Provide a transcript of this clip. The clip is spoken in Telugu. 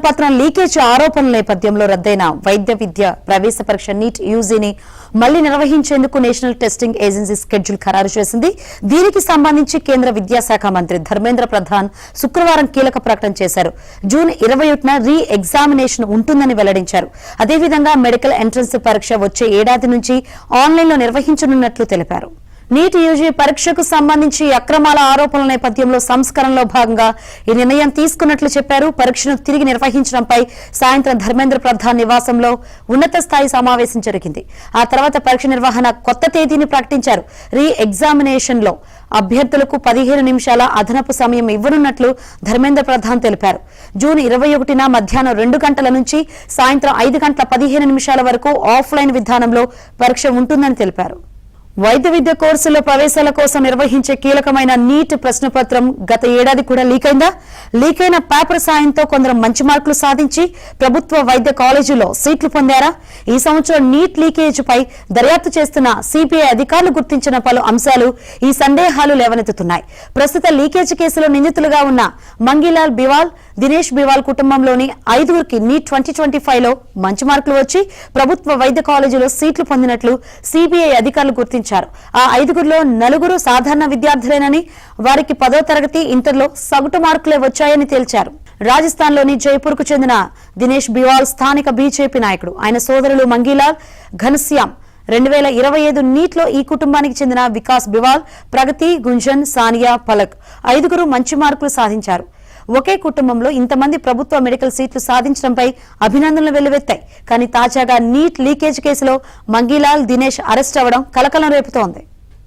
పత్రం లీకేజ్ ఆరోపణల నేపథ్యంలో రద్దయిన వైద్య విద్య ప్రవేశ పరీక్ష నీట్ యూజీని మళ్లీ నిర్వహించేందుకు నేషనల్ టెస్టింగ్ ఏజెన్సీ షెడ్యూల్ ఖరారు చేసింది. దీనికి సంబంధించి కేంద్ర విద్యాశాఖ మంత్రి ధర్మేంద్ర ప్రధాన్ శుక్రవారం కీలక ప్రకటన చేశారు. జూన్ 21న రీ ఎగ్జామినేషన్ ఉంటుందని వెల్లడించారు. అదేవిధంగా మెడికల్ ఎంట్రన్స్ పరీక్ష వచ్చే ఏడాది నుంచి ఆన్లైన్లో నిర్వహించనున్నట్లు తెలిపారు. నీట్ యూజీ పరీక్షకు సంబంధించి అక్రమాల ఆరోపణల నేపథ్యంలో సంస్కరణలో భాగంగా ఈ నిర్ణయం తీసుకున్నట్లు చెప్పారు. పరీక్షను తిరిగి నిర్వహించడంపై సాయంత్రం ధర్మేంద్ర ప్రధాన్ నివాసంలో ఉన్నత స్థాయి సమావేశం జరిగింది. ఆ తర్వాత పరీక్ష నిర్వహణ కొత్త తేదీని ప్రకటించారు. రీ ఎగ్జామినేషన్ లో అభ్యర్థులకు 15 నిమిషాల అదనపు సమయం ఇవ్వనున్నట్లు ధర్మేంద్ర ప్రధాన్ తెలిపారు. జూన్ 21న మధ్యాహ్నం 2 గంటల నుంచి సాయంత్రం 5 గంటల 15 నిమిషాల వరకు ఆఫ్లైన్ విధానంలో పరీక్ష ఉంటుందని తెలిపారు. వైద్య విద్య కోర్సుల్లో ప్రవేశాల కోసం నిర్వహించే కీలకమైన నీట్ ప్రశ్నపత్రం గత ఏడాది కూడా లీకైన పేపర్ సాయంతో కొందరు మంచి మార్కులు సాధించి ప్రభుత్వ వైద్య కాలేజీలో సీట్లు పొందారా? ఈ సంవత్సరం నీట్ లీకేజ్ పై దర్యాప్తు చేస్తున్న సిబిఐ అధికారులు గుర్తించిన పలు అంశాలు ఈ సందేహాలు లేవనెత్తుతున్నాయి. ప్రస్తుత లీకేజ్ కేసులో నిందితులుగా ఉన్న మంగీలాల్ బివాల్, దినేష్ బివాల్ కుటుంబంలోని 5గురికి నీట్ 2025లో మంచి మార్కులు వచ్చి ప్రభుత్వ వైద్య కాలేజీలో సీట్లు పొందినట్లు సిబిఐ అధికారులు గుర్తించారు. ఆ 5గురిలో 4 సాధారణ విద్యార్థులేనని, వారికి 10వ తరగతి ఇంటర్లో సగటు మార్కులే వచ్చాయని తేల్చారు. రాజస్థాన్ లోని జైపూర్ కు చెందిన దినేష్ బివాల్ స్థానిక బీజేపీ నాయకుడు. ఆయన సోదరులు మంగీలాల్, ఘనశ్యామ్ 2025 నీట్లో ఈ కుటుంబానికి చెందిన వికాస్ బివాల్, ప్రగతి, గుంజన్, సానియా, పలక్ 5గురు మంచి మార్కులు సాధించారు. ఒకే కుటుంబంలో ఇంతమంది ప్రభుత్వ మెడికల్ సీట్లు సాధించడంపై అభినందనలు వెల్లువెత్తాయి. కానీ తాజాగా నీట్ లీకేజ్ కేసులో మంగీలాల్, దినేష్ అరెస్ట్ అవ్వడం కలకలం రేపుతోంది.